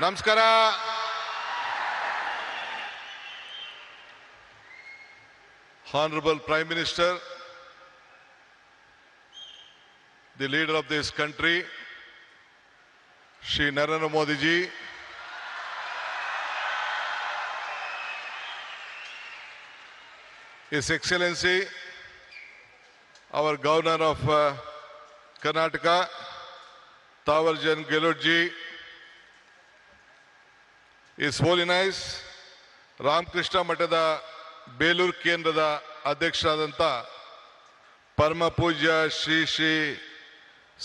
ನಮಸ್ಕಾರ. Honorable Prime Minister, the leader of this country, Shri Narendra Modi ji, His Excellency, our Governor of Karnataka, Tawarjan Gehlot ji, His Holiness Ramakrishna ಮಠದ ಬೇಲೂರು ಕೇಂದ್ರದ ಅಧ್ಯಕ್ಷರಾದಂಥ ಪರಮ ಪೂಜ್ಯ ಶ್ರೀ ಶ್ರೀ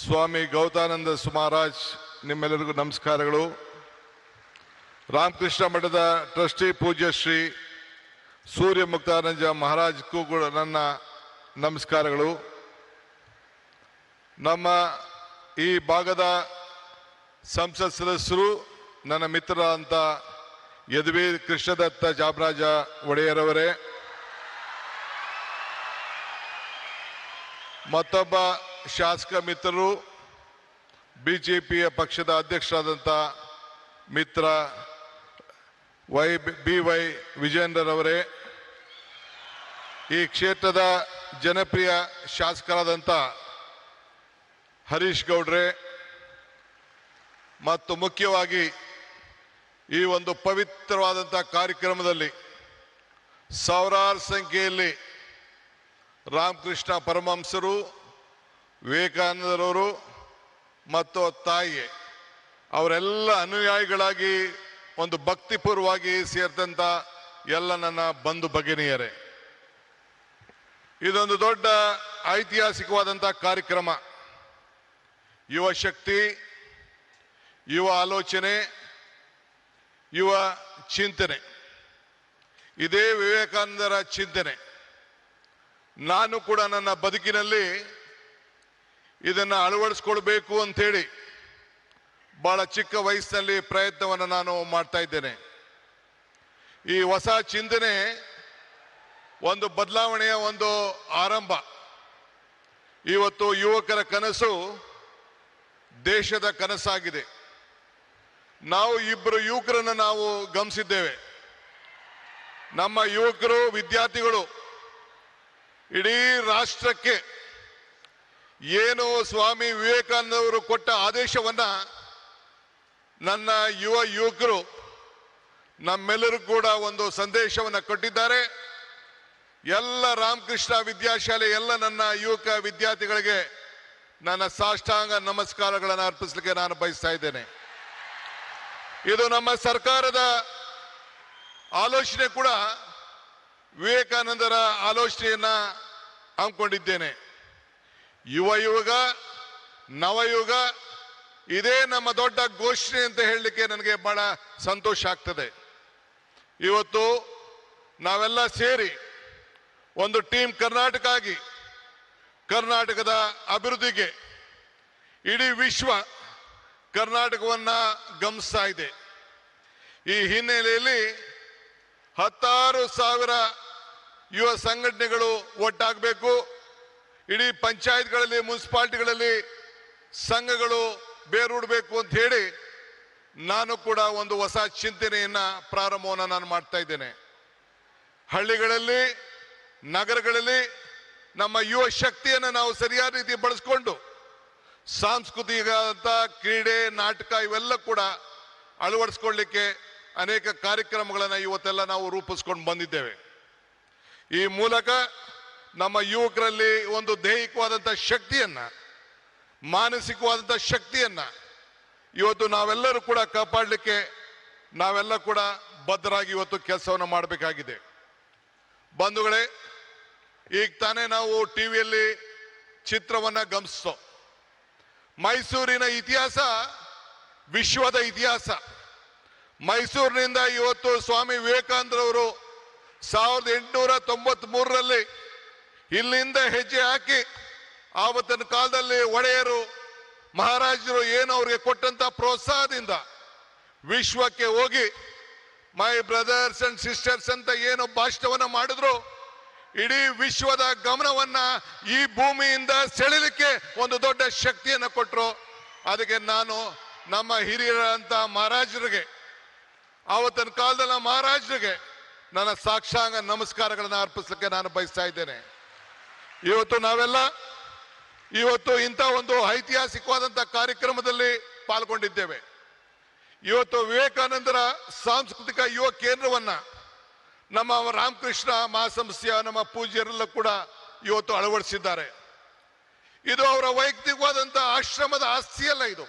ಸ್ವಾಮಿ ಗೌತಾನಂದ ಮಹಾರಾಜ್, ನಿಮ್ಮೆಲ್ಲರಿಗೂ ನಮಸ್ಕಾರಗಳು. ರಾಮಕೃಷ್ಣ ಮಠದ ಟ್ರಸ್ಟಿ ಪೂಜ್ಯ ಶ್ರೀ ಸೂರ್ಯ ಮುಕ್ತಾನಂದ ಮಹಾರಾಜ್ಗೂ ಕೂಡ ನನ್ನ ನಮಸ್ಕಾರಗಳು. ನಮ್ಮ ಈ ಭಾಗದ ಸಂಸತ್ ಸದಸ್ಯರು, ನನ್ನ ಮಿತ್ರರಾದಂಥ ಯದುವೀ ಕೃಷ್ಣದತ್ತ ಜಾಮರಾಜ ಒಡೆಯರವರೇ, ಮತ್ತೊಬ್ಬ ಶಾಸಕ ಮಿತ್ರರು, ಬಿಜೆಪಿಯ ಪಕ್ಷದ ಅಧ್ಯಕ್ಷರಾದಂಥ ಮಿತ್ರ ವೈ ವಿಜೇಂದ್ರರವರೇ, ಈ ಕ್ಷೇತ್ರದ ಜನಪ್ರಿಯ ಶಾಸಕರಾದಂಥ ಹರೀಶ್ ಗೌಡ್ರೆ, ಮತ್ತು ಮುಖ್ಯವಾಗಿ ಈ ಒಂದು ಪವಿತ್ರವಾದಂಥ ಕಾರ್ಯಕ್ರಮದಲ್ಲಿ ಸಾವಿರಾರು ಸಂಖ್ಯೆಯಲ್ಲಿ ರಾಮಕೃಷ್ಣ ಪರಮಹಂಸರು, ವಿವೇಕಾನಂದರವರು ಮತ್ತು ತಾಯಿ ಅವರೆಲ್ಲ ಅನುಯಾಯಿಗಳಾಗಿ ಒಂದು ಭಕ್ತಿಪೂರ್ವವಾಗಿ ಸೇರಿದಂಥ ಎಲ್ಲ ನನ್ನ ಬಂಧು ಭಗಿನಿಯರೇ, ಇದೊಂದು ದೊಡ್ಡ ಐತಿಹಾಸಿಕವಾದಂಥ ಕಾರ್ಯಕ್ರಮ. ಯುವ ಶಕ್ತಿ, ಯುವ ಆಲೋಚನೆ, ಯುವ ಚಿಂತನೆ, ಇದೇ ವಿವೇಕಾನಂದರ ಚಿಂತನೆ. ನಾನು ಕೂಡ ನನ್ನ ಬದುಕಿನಲ್ಲಿ ಇದನ್ನು ಅಳವಡಿಸ್ಕೊಳ್ಬೇಕು ಅಂಥೇಳಿ ಬಹಳ ಚಿಕ್ಕ ವಯಸ್ಸಿನಲ್ಲಿ ಪ್ರಯತ್ನವನ್ನು ನಾನು ಮಾಡ್ತಾ ಇದ್ದೇನೆ. ಈ ಹೊಸ ಚಿಂತನೆ ಒಂದು ಬದಲಾವಣೆಯ ಒಂದು ಆರಂಭ. ಇವತ್ತು ಯುವಕರ ಕನಸು ದೇಶದ ಕನಸಾಗಿದೆ. ನಾವು ಇಬ್ಬರು ಯುವಕರನ್ನು ನಾವು ಗಮನಿಸಿದ್ದೇವೆ. ನಮ್ಮ ಯುವಕರು, ವಿದ್ಯಾರ್ಥಿಗಳು ಇಡೀ ರಾಷ್ಟ್ರಕ್ಕೆ ಏನು ಸ್ವಾಮಿ ವಿವೇಕಾನಂದವರು ಕೊಟ್ಟ ಆದೇಶವನ್ನ ನನ್ನ ಯುವಕರು ನಮ್ಮೆಲ್ಲರೂ ಕೂಡ ಒಂದು ಸಂದೇಶವನ್ನು ಕೊಟ್ಟಿದ್ದಾರೆ. ಎಲ್ಲ ರಾಮಕೃಷ್ಣ ವಿದ್ಯಾಶಾಲೆ ಎಲ್ಲ ನನ್ನ ಯುವಕ ವಿದ್ಯಾರ್ಥಿಗಳಿಗೆ ನನ್ನ ಸಾಷ್ಟಾಂಗ ನಮಸ್ಕಾರಗಳನ್ನು ಅರ್ಪಿಸಲಿಕ್ಕೆ ನಾನು ಬಯಸ್ತಾ ಇದ್ದೇನೆ. ಇದು ನಮ್ಮ ಸರ್ಕಾರದ ಆಲೋಚನೆ ಕೂಡ ವಿವೇಕಾನಂದರ ಆಲೋಚನೆಯನ್ನ ಹಮ್ಮಿಕೊಂಡಿದ್ದೇನೆ. ಯುಗ ನವಯುಗ, ಇದೇ ನಮ್ಮ ದೊಡ್ಡ ಘೋಷಣೆ ಅಂತ ಹೇಳಲಿಕ್ಕೆ ನನಗೆ ಬಹಳ ಸಂತೋಷ ಆಗ್ತದೆ. ಇವತ್ತು ನಾವೆಲ್ಲ ಸೇರಿ ಒಂದು ಟೀಮ್ ಕರ್ನಾಟಕ ಆಗಿ ಕರ್ನಾಟಕದ ಅಭಿವೃದ್ಧಿಗೆ ಇಡೀ ವಿಶ್ವ ಕರ್ನಾಟಕವನ್ನ ಗಮನಿಸ್ತಾ ಇದೆ. ಈ ಹಿನ್ನೆಲೆಯಲ್ಲಿ 10,000 ಯುವ ಸಂಘಟನೆಗಳು ಒಟ್ಟಾಗಬೇಕು. ಇಡೀ ಪಂಚಾಯತ್ಗಳಲ್ಲಿ, ಮುನ್ಸಿಪಾಲಿಟಿಗಳಲ್ಲಿ ಸಂಘಗಳು ಬೇರೂಡಬೇಕು ಅಂತ ಹೇಳಿ ನಾನು ಕೂಡ ಒಂದು ಹೊಸ ಚಿಂತನೆಯನ್ನ ಪ್ರಾರಂಭವನ್ನು ನಾನು ಮಾಡ್ತಾ ಇದ್ದೇನೆ. ಹಳ್ಳಿಗಳಲ್ಲಿ, ನಗರಗಳಲ್ಲಿ ನಮ್ಮ ಯುವ ಶಕ್ತಿಯನ್ನು ನಾವು ಸರಿಯಾದ ರೀತಿ ಬಳಸ್ಕೊಂಡು ಸಾಂಸ್ಕೃತಿಕ ಕ್ರೀಡೆ, ನಾಟಕ ಇವೆಲ್ಲ ಕೂಡ ಅಳವಡಿಸ್ಕೊಳ್ಳಿಕ್ಕೆ ಅನೇಕ ಕಾರ್ಯಕ್ರಮಗಳನ್ನು ಇವತ್ತೆಲ್ಲ ನಾವು ರೂಪಿಸ್ಕೊಂಡು ಬಂದಿದ್ದೇವೆ. ಈ ಮೂಲಕ ನಮ್ಮ ಯುವಕರಲ್ಲಿ ಒಂದು ದೈಹಿಕವಾದಂಥ ಶಕ್ತಿಯನ್ನ, ಮಾನಸಿಕವಾದಂಥ ಶಕ್ತಿಯನ್ನ ಇವತ್ತು ನಾವೆಲ್ಲರೂ ಕೂಡ ಕಾಪಾಡಲಿಕ್ಕೆ ನಾವೆಲ್ಲ ಕೂಡ ಬದ್ಧರಾಗಿ ಇವತ್ತು ಕೆಲಸವನ್ನು ಮಾಡಬೇಕಾಗಿದೆ. ಬಂಧುಗಳೇ, ಈಗ ತಾನೇ ನಾವು ಟಿವಿಯಲ್ಲಿ ಚಿತ್ರವನ್ನ ಗಮನಿಸೋ, ಮೈಸೂರಿನ ಇತಿಹಾಸ ವಿಶ್ವದ ಇತಿಹಾಸ. ಮೈಸೂರಿನಿಂದ ಇವತ್ತು ಸ್ವಾಮಿ ವಿವೇಕಾನಂದರವರು 1893ರಲ್ಲಿ ಇಲ್ಲಿಂದ ಹೆಜ್ಜೆ ಹಾಕಿ ಆವತ್ತಿನ ಕಾಲದಲ್ಲಿ ಒಡೆಯರು, ಮಹಾರಾಜರು ಏನು ಅವ್ರಿಗೆ ಕೊಟ್ಟಂತ ಪ್ರೋತ್ಸಾಹದಿಂದ ವಿಶ್ವಕ್ಕೆ ಹೋಗಿ ಮೈ ಬ್ರದರ್ಸ್ ಅಂಡ್ ಸಿಸ್ಟರ್ಸ್ ಅಂತ ಏನು ಭಾಷಣವನ್ನ ಮಾಡಿದ್ರು, ಇಡೀ ವಿಶ್ವದ ಗಮನವನ್ನ ಈ ಭೂಮಿಯಿಂದ ಸೆಳೆಯಲಿಕ್ಕೆ ಒಂದು ದೊಡ್ಡ ಶಕ್ತಿಯನ್ನು ಕೊಟ್ಟರು. ಅದಕ್ಕೆ ನಾನು ನಮ್ಮ ಹಿರಿಯರಂತ ಮಹಾರಾಜರಿಗೆ, ಆವತ್ತಿನ ಕಾಲದಲ್ಲಿ ಮಹಾರಾಜರಿಗೆ ನನ್ನ ಸಾಕ್ಷಾಂಗ ನಮಸ್ಕಾರಗಳನ್ನು ಅರ್ಪಿಸಲಿಕ್ಕೆ ನಾನು ಬಯಸ್ತಾ ಇದ್ದೇನೆ. ಇವತ್ತು ನಾವೆಲ್ಲ ಇಂಥ ಒಂದು ಐತಿಹಾಸಿಕವಾದಂತಹ ಕಾರ್ಯಕ್ರಮದಲ್ಲಿ ಪಾಲ್ಗೊಂಡಿದ್ದೇವೆ. ಇವತ್ತು ವಿವೇಕಾನಂದರ ಸಾಂಸ್ಕೃತಿಕ ಯುವ ಕೇಂದ್ರವನ್ನ ನಮ್ಮ ರಾಮಕೃಷ್ಣ ಮಹಾಸಂಸ್ಥೆಯ ನಮ್ಮ ಪೂಜ್ಯರೆಲ್ಲ ಕೂಡ ಇವತ್ತು ಅಳವಡಿಸಿದ್ದಾರೆ. ಇದು ಅವರ ವೈಯಕ್ತಿಕವಾದಂತಹ ಆಶ್ರಮದ ಆಸ್ತಿಯಲ್ಲ, ಇದು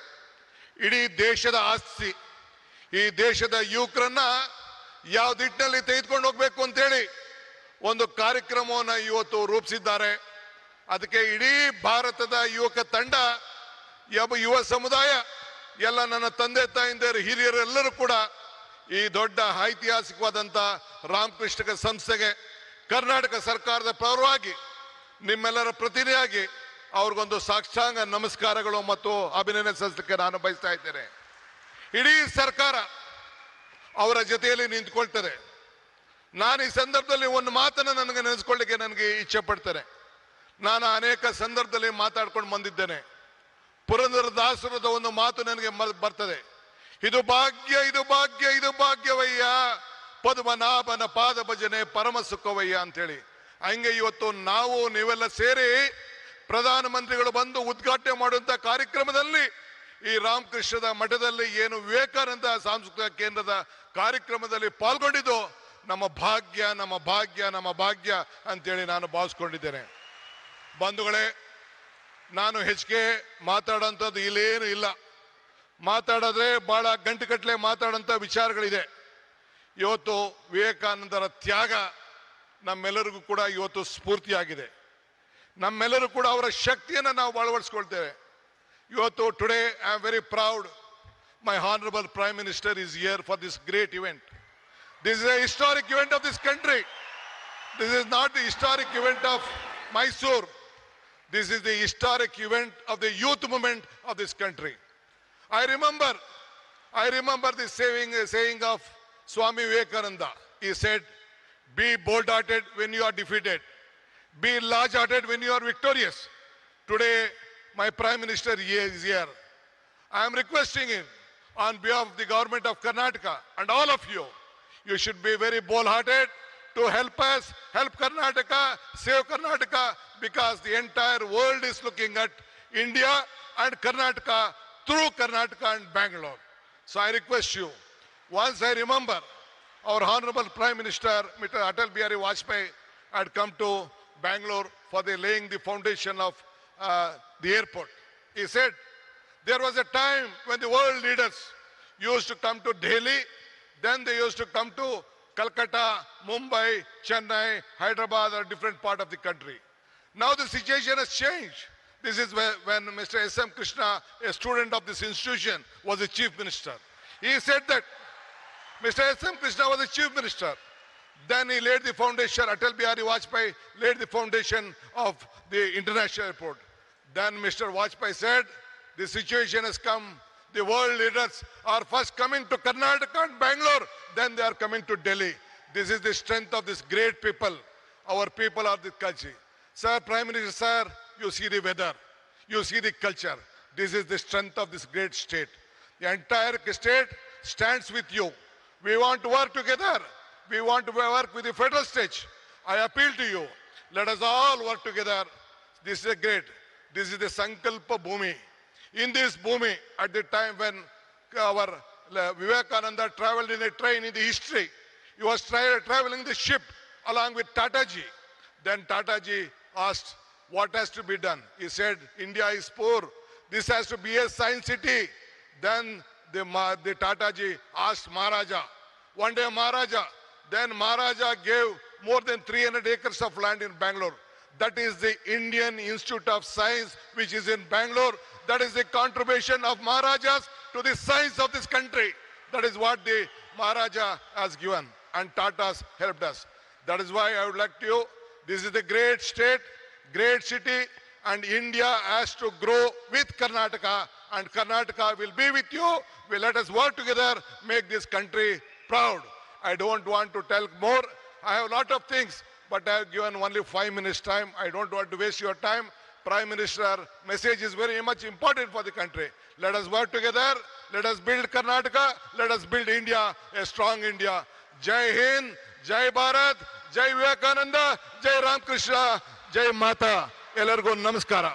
ಇಡೀ ದೇಶದ ಆಸ್ತಿ. ಈ ದೇಶದ ಯುವಕರನ್ನ ಯಾವ ದಿಟ್ಟಿನಲ್ಲಿ ತೆಗೆದುಕೊಂಡು ಹೋಗ್ಬೇಕು ಅಂತೇಳಿ ಒಂದು ಕಾರ್ಯಕ್ರಮವನ್ನು ಇವತ್ತು ರೂಪಿಸಿದ್ದಾರೆ. ಅದಕ್ಕೆ ಇಡೀ ಭಾರತದ ಯುವಕ ತಂಡ, ಯುವ ಸಮುದಾಯ, ಎಲ್ಲ ನನ್ನ ತಂದೆ ತಾಯಿಂದಿರು, ಹಿರಿಯರೆಲ್ಲರೂ ಕೂಡ ಈ ದೊಡ್ಡ ಐತಿಹಾಸಿಕವಾದಂತ ರಾಮಕೃಷ್ಣ ಸಂಸ್ಥೆಗೆ ಕರ್ನಾಟಕ ಸರ್ಕಾರದ ಪರವಾಗಿ ನಿಮ್ಮೆಲ್ಲರ ಪ್ರತಿನಿಧಿಯಾಗಿ ಅವ್ರಿಗೊಂದು ಸಾಷ್ಟಾಂಗ ನಮಸ್ಕಾರಗಳು ಮತ್ತು ಅಭಿನಂದನೆ ಸಲ್ಲಿಸಲಿಕ್ಕೆ ನಾನು ಬಯಸ್ತಾ ಇದ್ದೇನೆ. ಇಡೀ ಸರ್ಕಾರ ಅವರ ಜೊತೆಯಲ್ಲಿ ನಿಂತ್ಕೊಳ್ತದೆ. ನಾನು ಈ ಸಂದರ್ಭದಲ್ಲಿ ಒಂದು ಮಾತನ್ನು ನನಗೆ ನೆನೆಸ್ಕೊಳ್ಳಿಕ್ಕೆ ನನಗೆ ಇಚ್ಛೆ ಪಡ್ತೇನೆ. ನಾನು ಅನೇಕ ಸಂದರ್ಭದಲ್ಲಿ ಮಾತಾಡ್ಕೊಂಡು ಬಂದಿದ್ದೇನೆ. ಪುರಂದರದಾಸರದ ಒಂದು ಮಾತು ನನಗೆ ಬರ್ತದೆ, ಇದು ಭಾಗ್ಯ, ಇದು ಭಾಗ್ಯ, ಇದು ಭಾಗ್ಯವಯ್ಯ, ಪದ್ಮನಾಭನ ಪಾದ ಭಜನೆ ಪರಮ ಸುಖವಯ್ಯ ಅಂತೇಳಿ. ಹಂಗೆ ಇವತ್ತು ನಾವು ನೀವೆಲ್ಲ ಸೇರಿ ಪ್ರಧಾನಮಂತ್ರಿಗಳು ಬಂದು ಉದ್ಘಾಟನೆ ಮಾಡುವಂತ ಕಾರ್ಯಕ್ರಮದಲ್ಲಿ ಈ ರಾಮಕೃಷ್ಣದ ಮಠದಲ್ಲಿ ಏನು ವಿವೇಕಾನಂದ ಸಾಂಸ್ಕೃತಿಕ ಕೇಂದ್ರದ ಕಾರ್ಯಕ್ರಮದಲ್ಲಿ ಪಾಲ್ಗೊಂಡಿದ್ದು ನಮ್ಮ ಭಾಗ್ಯ, ನಮ್ಮ ಭಾಗ್ಯ, ನಮ್ಮ ಭಾಗ್ಯ ಅಂತೇಳಿ ನಾನು ಭಾವಿಸ್ಕೊಂಡಿದ್ದೇನೆ. ಬಂಧುಗಳೇ, ನಾನು ಹೆಚ್ಚಿಗೆ ಮಾತಾಡೋಂಥದ್ದು ಇಲ್ಲೇನು ಇಲ್ಲ. ಮಾತಾಡಿದ್ರೆ ಬಹಳ ಗಂಟೆಗಟ್ಟಲೆ ಮಾತಾಡೋಂಥ ವಿಚಾರಗಳಿದೆ. ಇವತ್ತು ವಿವೇಕಾನಂದರ ತ್ಯಾಗ ನಮ್ಮೆಲ್ಲರಿಗೂ ಕೂಡ ಇವತ್ತು ಸ್ಫೂರ್ತಿಯಾಗಿದೆ. ನಮ್ಮೆಲ್ಲರೂ ಕೂಡ ಅವರ ಶಕ್ತಿಯನ್ನು ನಾವು ಅಳವಡಿಸ್ಕೊಳ್ತೇವೆ. ಇವತ್ತು today I am very proud, my honourable prime minister is here for this great event. This is A historic event of this country. This is not the historic event of Mysore. This is the historic event of the youth movement of this country. I remember the saying of Swami Vivekananda. He said, be bold-hearted when you are defeated. Be large-hearted when you are victorious. Today, my Prime Minister is here. I am requesting him on behalf of the government of Karnataka and all of you, you should be very bold-hearted to help us, help Karnataka, save Karnataka, because the entire world is looking at India and Karnataka through Karnataka and Bangalore. So I request you, once I remember our Honorable Prime Minister, Mr. Atal Bihari Vajpayee, had come to Bangalore for the laying the foundation of the airport. He said, there was a time when the world leaders used to come to Delhi, then they used to come to Calcutta, Mumbai, Chennai, Hyderabad, or different part of the country. Now the situation has changed. This is when Mr. S.M. Krishna, a student of this institution, was the chief minister. He said that Mr. S.M. Krishna was the chief minister. Then he laid the foundation, Atal Bihari Vajpayee laid the foundation of the international airport. Then Mr. Vajpayee said, the situation has come. The world leaders are first coming to Karnataka and Bangalore, then they are coming to Delhi. This is the strength of this great people. Our people are the culture. Sir, Prime Minister, sir, you see the weather, you see the culture. This is the strength of this great state. The entire state stands with you. We want to work together. We want to work with the federal state. I appeal to you. Let us all work together. This is great. This is the Sankalpa Bhumi. In this Bhumi, at the time when our Vivekananda traveled in a train in the history, he was traveling the ship along with Tataji. Then Tataji asked, what has to be done? He said, India is poor. This has to be a science city. Then the Tataji asked Maharaja. One day Maharaja gave more than 300 acres of land in Bangalore. That is the Indian Institute of Science, which is in Bangalore. That is the contribution of Maharajas to the science of this country. That is what the Maharaja has given, and Tatas helped us. That is why I would like to, this is the great state, great city, and India has to grow with Karnataka, and Karnataka will be with you. Let us work together, make this country proud. I don't want to tell more. I have a lot of things, but I have given only 5 minutes time. I don't want to waste your time. Prime Minister message is very much important for the country. Let us work together. Let us build Karnataka, let us build India, a strong India. ಜೈ ಹಿಂದ್, ಜೈ ಭಾರತ್, ಜೈ ವಿವೇಕಾನಂದ, ಜೈ ರಾಮಕೃಷ್ಣ, ಜೈ ಮಾತಾ. ಎಲ್ಲರಿಗೂ ನಮಸ್ಕಾರ.